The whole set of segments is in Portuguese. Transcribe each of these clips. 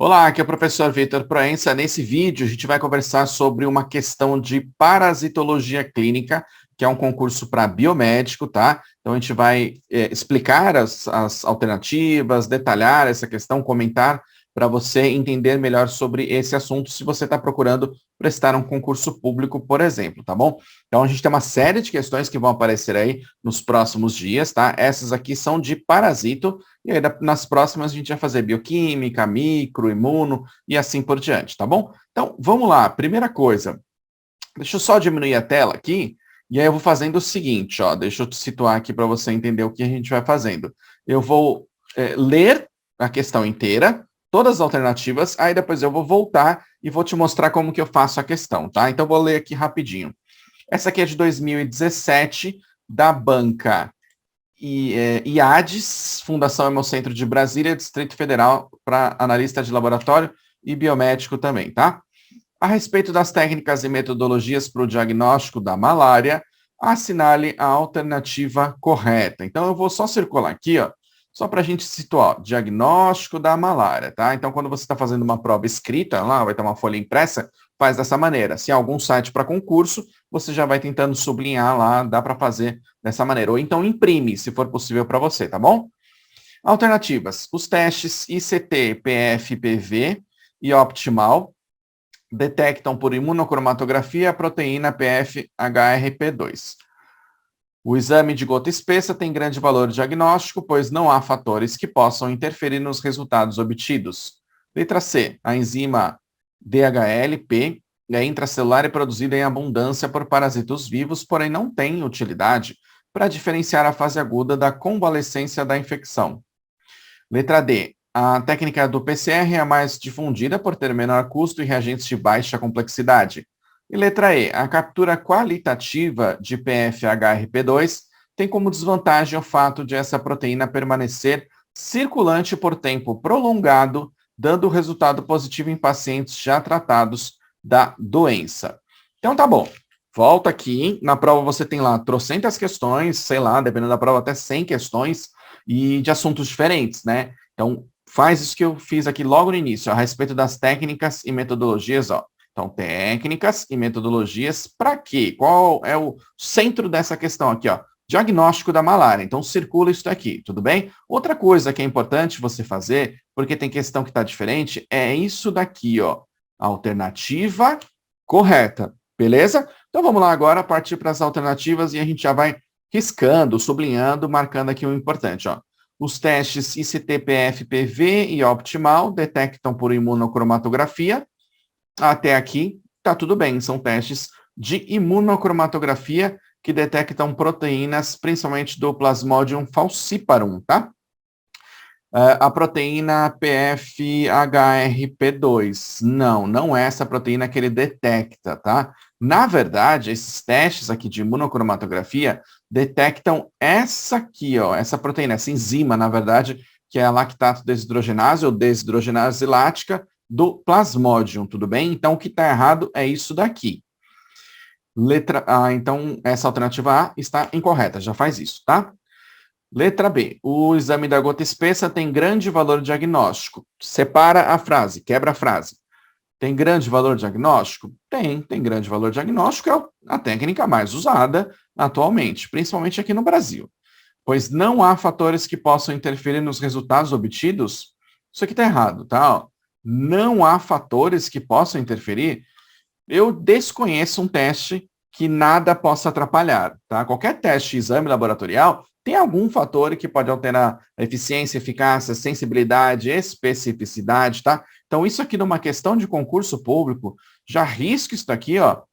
Olá, aqui é o professor Vitor Proença. Nesse vídeo, a gente vai conversar sobre uma questão de parasitologia clínica, que é um concurso para biomédico, tá? Então, a gente vai explicar as alternativas, detalhar essa questão, comentar para você entender melhor sobre esse assunto, se você está procurando prestar um concurso público, por exemplo, tá bom? Então, a gente tem uma série de questões que vão aparecer aí nos próximos dias, tá? Essas aqui são de parasito, e aí, nas próximas, a gente vai fazer bioquímica, micro, imuno e assim por diante, tá bom? Então, vamos lá. Primeira coisa, deixa eu só diminuir a tela aqui, e aí eu vou fazendo o seguinte, ó, deixa eu te situar aqui para você entender o que a gente vai fazendo. Eu vou ler a questão inteira, todas as alternativas, aí depois eu vou voltar e vou te mostrar como que eu faço a questão, tá? Então, eu vou ler aqui rapidinho. Essa aqui é de 2017, da banca IADES, Fundação Hemocentro de Brasília, Distrito Federal, para analista de laboratório e biomédico também, tá? A respeito das técnicas e metodologias para o diagnóstico da malária, assinale a alternativa correta. Então, eu vou só circular aqui, ó, só para a gente situar, ó, diagnóstico da malária, tá? Então, quando você está fazendo uma prova escrita, lá vai ter uma folha impressa, faz dessa maneira. Se há algum site para concurso, você já vai tentando sublinhar lá, dá para fazer dessa maneira. Ou então imprime, se for possível para você, tá bom? Alternativas. Os testes ICT, PF, PV e Optimal detectam por imunocromatografia a proteína PF-HRP2. O exame de gota espessa tem grande valor diagnóstico, pois não há fatores que possam interferir nos resultados obtidos. Letra C. A enzima DHLP é intracelular e produzida em abundância por parasitos vivos, porém não tem utilidade para diferenciar a fase aguda da convalescência da infecção. Letra D. A técnica do PCR é a mais difundida por ter menor custo e reagentes de baixa complexidade. E letra E. A captura qualitativa de PFHRP2 tem como desvantagem o fato de essa proteína permanecer circulante por tempo prolongado, dando resultado positivo em pacientes já tratados da doença. Então tá bom. Volta aqui, hein? Na prova você tem lá trocentas questões, sei lá, dependendo da prova até 100 questões, e de assuntos diferentes, né? Então, faz isso que eu fiz aqui logo no início, a respeito das técnicas e metodologias, ó. Então, técnicas e metodologias para quê? Qual é o centro dessa questão aqui, ó? Diagnóstico da malária. Então, circula isso daqui, tudo bem? Outra coisa que é importante você fazer, porque tem questão que está diferente, é isso daqui, ó. Alternativa correta, beleza? Então, vamos lá agora, partir para as alternativas e a gente já vai riscando, sublinhando, marcando aqui o importante, ó. Os testes ICT-PF-PV e Optimal detectam por imunocromatografia. Até aqui, tá tudo bem, são testes de imunocromatografia que detectam proteínas, principalmente do Plasmodium falciparum, tá? A proteína PFHRP2. Não é essa proteína que ele detecta, tá? Na verdade, esses testes aqui de imunocromatografia detectam essa aqui, ó, essa proteína, essa enzima, na verdade, que é a lactato desidrogenase ou desidrogenase lática do Plasmodium, tudo bem? Então, o que está errado é isso daqui. Letra A, então, essa alternativa A está incorreta, já faz isso, tá? Letra B. O exame da gota espessa tem grande valor diagnóstico. Separa a frase, quebra a frase. Tem grande valor diagnóstico? Tem grande valor diagnóstico, é a técnica mais usada atualmente, principalmente aqui no Brasil. Pois não há fatores que possam interferir nos resultados obtidos. Isso aqui está errado, tá? Ó, não há fatores que possam interferir. Eu desconheço um teste que nada possa atrapalhar, tá? Qualquer teste, exame laboratorial, tem algum fator que pode alterar a eficiência, eficácia, sensibilidade, especificidade, tá? Então, isso aqui numa questão de concurso público, já risco isso daqui, ó,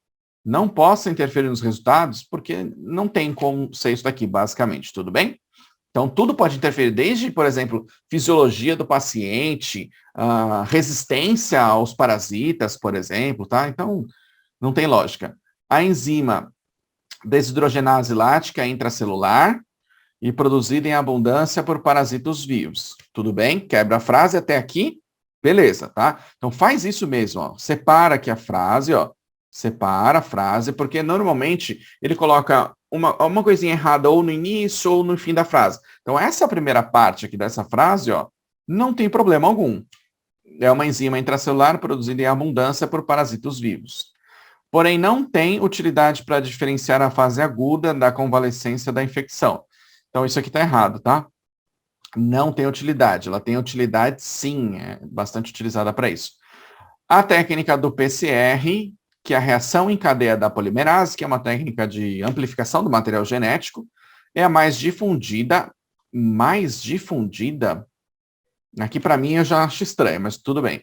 não possa interferir nos resultados, porque não tem como ser isso daqui, basicamente, tudo bem? Então, tudo pode interferir, desde, por exemplo, fisiologia do paciente, resistência aos parasitas, por exemplo, tá? Então, não tem lógica. A enzima desidrogenase lática intracelular e produzida em abundância por parasitos vivos. Tudo bem? Quebra a frase até aqui? Beleza, tá? Então, faz isso mesmo, ó. Separa aqui a frase, ó. Separa a frase, porque normalmente ele coloca uma coisinha errada ou no início ou no fim da frase. Então, essa primeira parte aqui dessa frase, ó, não tem problema algum. é uma enzima intracelular produzida em abundância por parasitos vivos. Porém, não tem utilidade para diferenciar a fase aguda da convalescência da infecção. Então, isso aqui está errado, tá? Não tem utilidade. Ela tem utilidade, sim, é bastante utilizada para isso. A técnica do PCR, que é a reação em cadeia da polimerase, que é uma técnica de amplificação do material genético, é a mais difundida. Aqui para mim eu já acho estranho, mas tudo bem.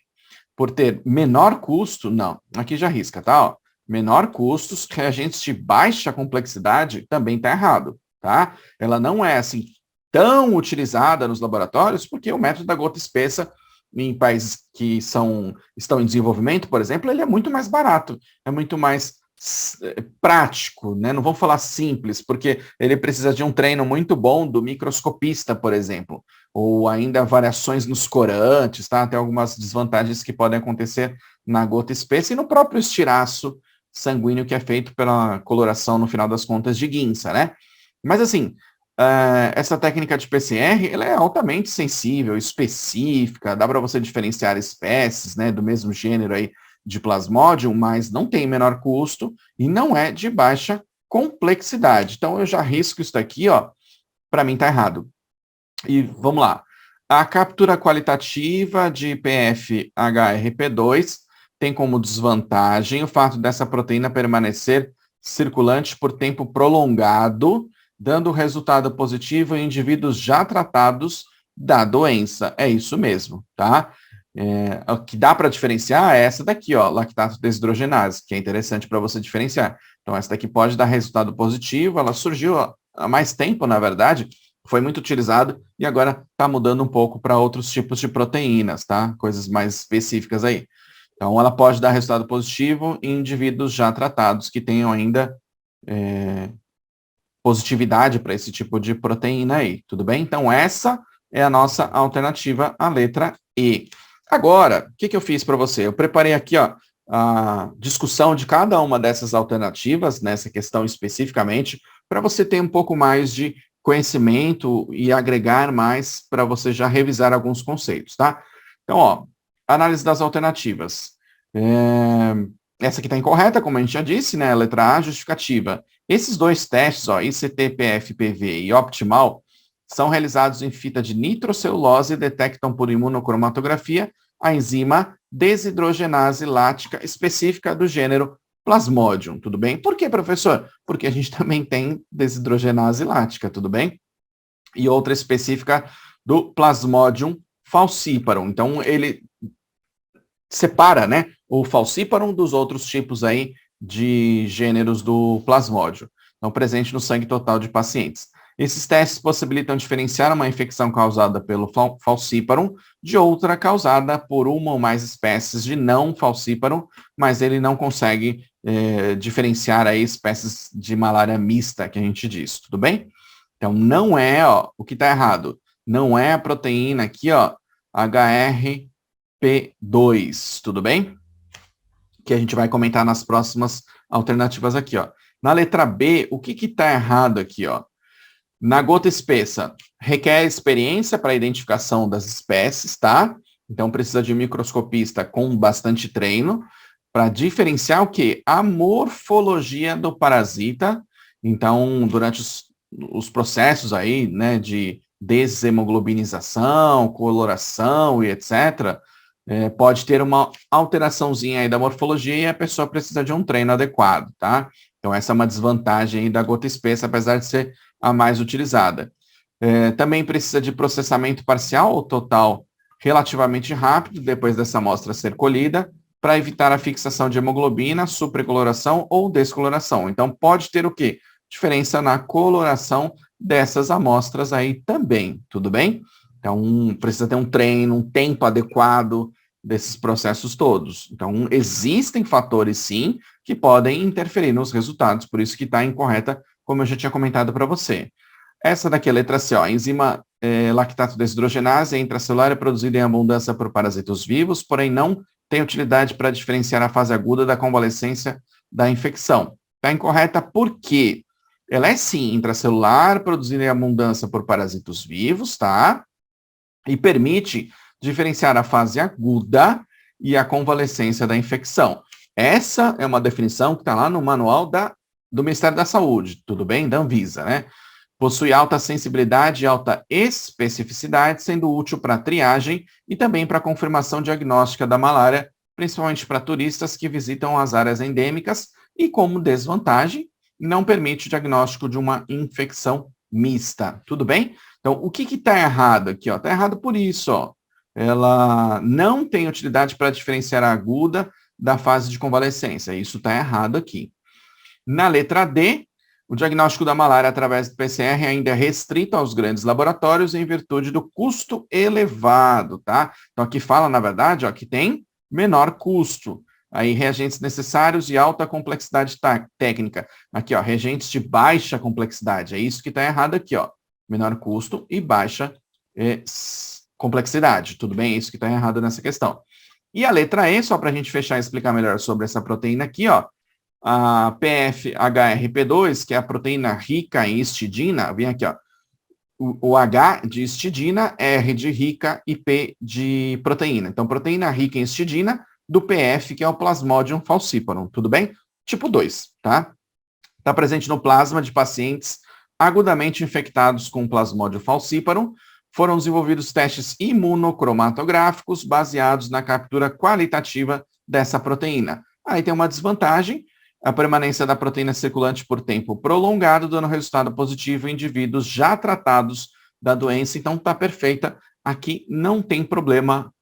Por ter menor custo, não, aqui já risca, tá? Ó, menor custos, reagentes de baixa complexidade, também está errado, tá? Ela não é assim tão utilizada nos laboratórios, porque o método da gota espessa, em países que estão em desenvolvimento, por exemplo, ele é muito mais barato, é muito mais prático, né? Não vamos falar simples, porque ele precisa de um treino muito bom do microscopista, por exemplo, ou ainda variações nos corantes, tá? Tem algumas desvantagens que podem acontecer na gota espessa e no próprio estiraço sanguíneo que é feito pela coloração, no final das contas, de guinça, né? Mas assim, essa técnica de PCR, ela é altamente sensível, específica, dá para você diferenciar espécies, né, do mesmo gênero aí de Plasmodium, mas não tem menor custo e não é de baixa complexidade. Então, eu já risco isso daqui, ó, para mim tá errado. E vamos lá. A captura qualitativa de PFHRP2 tem como desvantagem o fato dessa proteína permanecer circulante por tempo prolongado, dando resultado positivo em indivíduos já tratados da doença. É isso mesmo, tá? O que dá para diferenciar é essa daqui, ó, lactato desidrogenase, que é interessante para você diferenciar. Então, essa daqui pode dar resultado positivo, ela surgiu há mais tempo, na verdade, foi muito utilizado e agora está mudando um pouco para outros tipos de proteínas, tá? Coisas mais específicas aí. Então, ela pode dar resultado positivo em indivíduos já tratados que tenham ainda positividade para esse tipo de proteína aí, tudo bem? Então, essa é a nossa alternativa, a letra E. Agora, o que eu fiz para você? Eu preparei aqui, ó, a discussão de cada uma dessas alternativas, nessa questão especificamente, para você ter um pouco mais de conhecimento e agregar mais para você já revisar alguns conceitos, tá? Então, ó, análise das alternativas. Essa aqui está incorreta, como a gente já disse, né? Letra A, justificativa. Esses dois testes, ó, ICT-PF-PV e Optimal, são realizados em fita de nitrocelulose e detectam por imunocromatografia a enzima desidrogenase lática específica do gênero Plasmodium, tudo bem? Por que, professor? Porque a gente também tem desidrogenase lática, tudo bem? E outra específica do Plasmodium falciparum. Então, ele separa, né, o falciparum dos outros tipos aí de gêneros do Plasmodium, então presente no sangue total de pacientes. Esses testes possibilitam diferenciar uma infecção causada pelo falciparum de outra causada por uma ou mais espécies de não falciparum, mas ele não consegue diferenciar aí espécies de malária mista, que a gente diz, tudo bem? Então, não é, ó, o que está errado, não é a proteína aqui, ó, HRP2, tudo bem? Que a gente vai comentar nas próximas alternativas aqui, ó. Na letra B, o que está errado aqui, ó? Na gota espessa, requer experiência para a identificação das espécies, tá? Então, precisa de um microscopista com bastante treino para diferenciar o quê? A morfologia do parasita. Então, durante os processos aí, né, de deshemoglobinização, coloração e etc., pode ter uma alteraçãozinha aí da morfologia e a pessoa precisa de um treino adequado, tá? Então, essa é uma desvantagem aí da gota espessa, apesar de ser a mais utilizada. Também precisa de processamento parcial ou total relativamente rápido, depois dessa amostra ser colhida, para evitar a fixação de hemoglobina, supracoloração ou descoloração. Então, pode ter o quê? Diferença na coloração dessas amostras aí também, tudo bem? Então, precisa ter um treino, um tempo adequado desses processos todos. Então, existem fatores, sim, que podem interferir nos resultados, por isso que está incorreta, como eu já tinha comentado para você. Essa daqui é a letra C, ó, a enzima lactato desidrogenase é intracelular é produzida em abundância por parasitos vivos, porém não tem utilidade para diferenciar a fase aguda da convalescência da infecção. Está incorreta porque ela é, sim, intracelular, produzida em abundância por parasitos vivos, tá? E permite diferenciar a fase aguda e a convalescência da infecção. Essa é uma definição que está lá no manual do Ministério da Saúde, tudo bem? Da Anvisa, né? Possui alta sensibilidade e alta especificidade, sendo útil para triagem e também para confirmação diagnóstica da malária, principalmente para turistas que visitam as áreas endêmicas, e como desvantagem, não permite o diagnóstico de uma infecção mista. Tudo bem? Então, o que está errado aqui? Está errado por isso. Ela não tem utilidade para diferenciar a aguda da fase de convalescência. Isso está errado aqui. Na letra D, o diagnóstico da malária através do PCR ainda é restrito aos grandes laboratórios em virtude do custo elevado, tá? Então, aqui fala, na verdade, que tem menor custo. Aí, reagentes necessários e alta complexidade técnica. Aqui, reagentes de baixa complexidade. É isso que está errado aqui, menor custo e baixa complexidade. Tudo bem? É isso que está errado nessa questão. E a letra E, só para a gente fechar e explicar melhor sobre essa proteína aqui, a PFHRP2, que é a proteína rica em histidina, vem aqui, o H de histidina, R de rica e P de proteína. Então, proteína rica em histidina do PF, que é o Plasmodium falciparum, tudo bem? Tipo 2, tá? Está presente no plasma de pacientes agudamente infectados com Plasmodium falciparum. Foram desenvolvidos testes imunocromatográficos baseados na captura qualitativa dessa proteína. Aí tem uma desvantagem, a permanência da proteína circulante por tempo prolongado, dando resultado positivo em indivíduos já tratados da doença. Então, está perfeita. Aqui não tem problema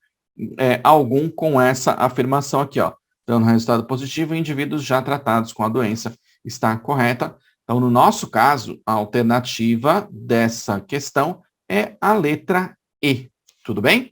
algum com essa afirmação aqui, dando resultado positivo em indivíduos já tratados com a doença. Está correta. Então, no nosso caso, a alternativa dessa questão é a letra E. Tudo bem?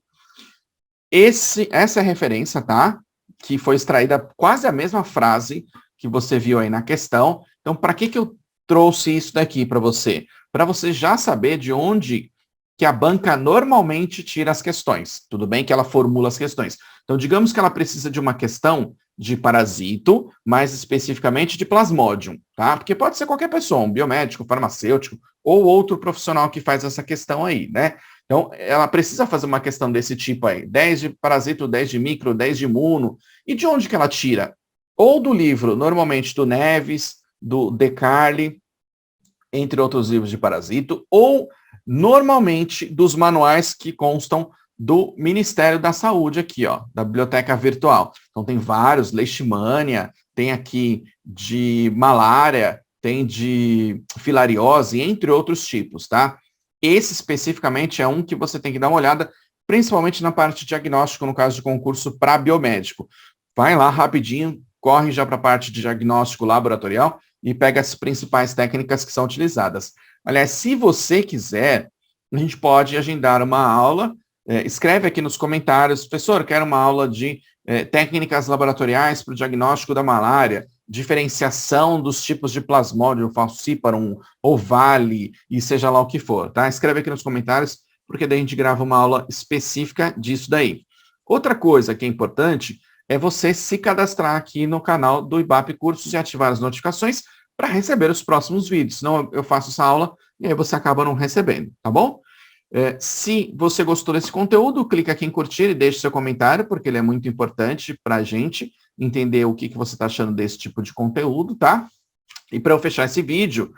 Essa é a referência, tá? Que foi extraída quase a mesma frase que você viu aí na questão. Então, para que eu trouxe isso daqui para você? Para você já saber de onde que a banca normalmente tira as questões. Tudo bem que ela formula as questões. Então, digamos que ela precisa de uma questão de parasito, mais especificamente de Plasmodium, tá? Porque pode ser qualquer pessoa, um biomédico, farmacêutico, ou outro profissional que faz essa questão aí, né? Então, ela precisa fazer uma questão desse tipo aí, 10 de parasito, 10 de micro, 10 de imuno. E de onde que ela tira? Ou do livro, normalmente do Neves, do De Carli, entre outros livros de parasito, ou normalmente dos manuais que constam do Ministério da Saúde aqui, da biblioteca virtual. Então tem vários, leishmania, tem aqui de malária, tem de filariose, entre outros tipos, tá? Esse especificamente é um que você tem que dar uma olhada, principalmente na parte de diagnóstico, no caso de concurso para biomédico. Vai lá rapidinho, corre já para a parte de diagnóstico laboratorial e pega as principais técnicas que são utilizadas. Aliás, se você quiser, a gente pode agendar uma aula. Escreve aqui nos comentários, professor, quero uma aula de técnicas laboratoriais para o diagnóstico da malária, diferenciação dos tipos de Plasmodium falciparum, ovale, e seja lá o que for, tá? Escreve aqui nos comentários, porque daí a gente grava uma aula específica disso daí. Outra coisa que é importante é você se cadastrar aqui no canal do IBAP Cursos e ativar as notificações para receber os próximos vídeos. Senão eu faço essa aula e aí você acaba não recebendo, tá bom? Se você gostou desse conteúdo, clica aqui em curtir e deixe seu comentário, porque ele é muito importante para a gente entender o que você está achando desse tipo de conteúdo, tá? E para eu fechar esse vídeo,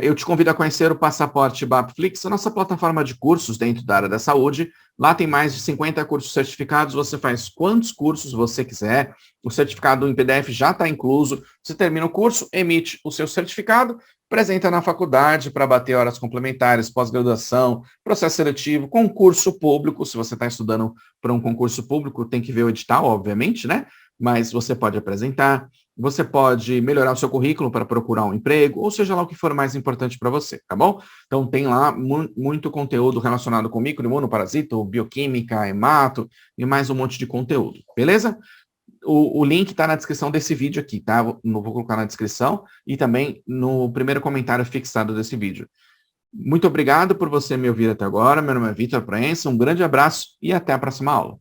eu te convido a conhecer o Passaporte Bapflix, a nossa plataforma de cursos dentro da área da saúde. Lá tem mais de 50 cursos certificados, você faz quantos cursos você quiser, o certificado em PDF já está incluso, você termina o curso, emite o seu certificado, apresenta na faculdade para bater horas complementares, pós-graduação, processo seletivo, concurso público. Se você está estudando para um concurso público, tem que ver o edital, obviamente, né? Mas você pode apresentar, você pode melhorar o seu currículo para procurar um emprego, ou seja lá o que for mais importante para você, tá bom? Então tem lá muito conteúdo relacionado com micro, imuno, parasito, bioquímica, hemato e mais um monte de conteúdo, beleza? O link está na descrição desse vídeo aqui, tá? Vou colocar na descrição e também no primeiro comentário fixado desse vídeo. Muito obrigado por você me ouvir até agora. Meu nome é Vitor Proença, um grande abraço e até a próxima aula.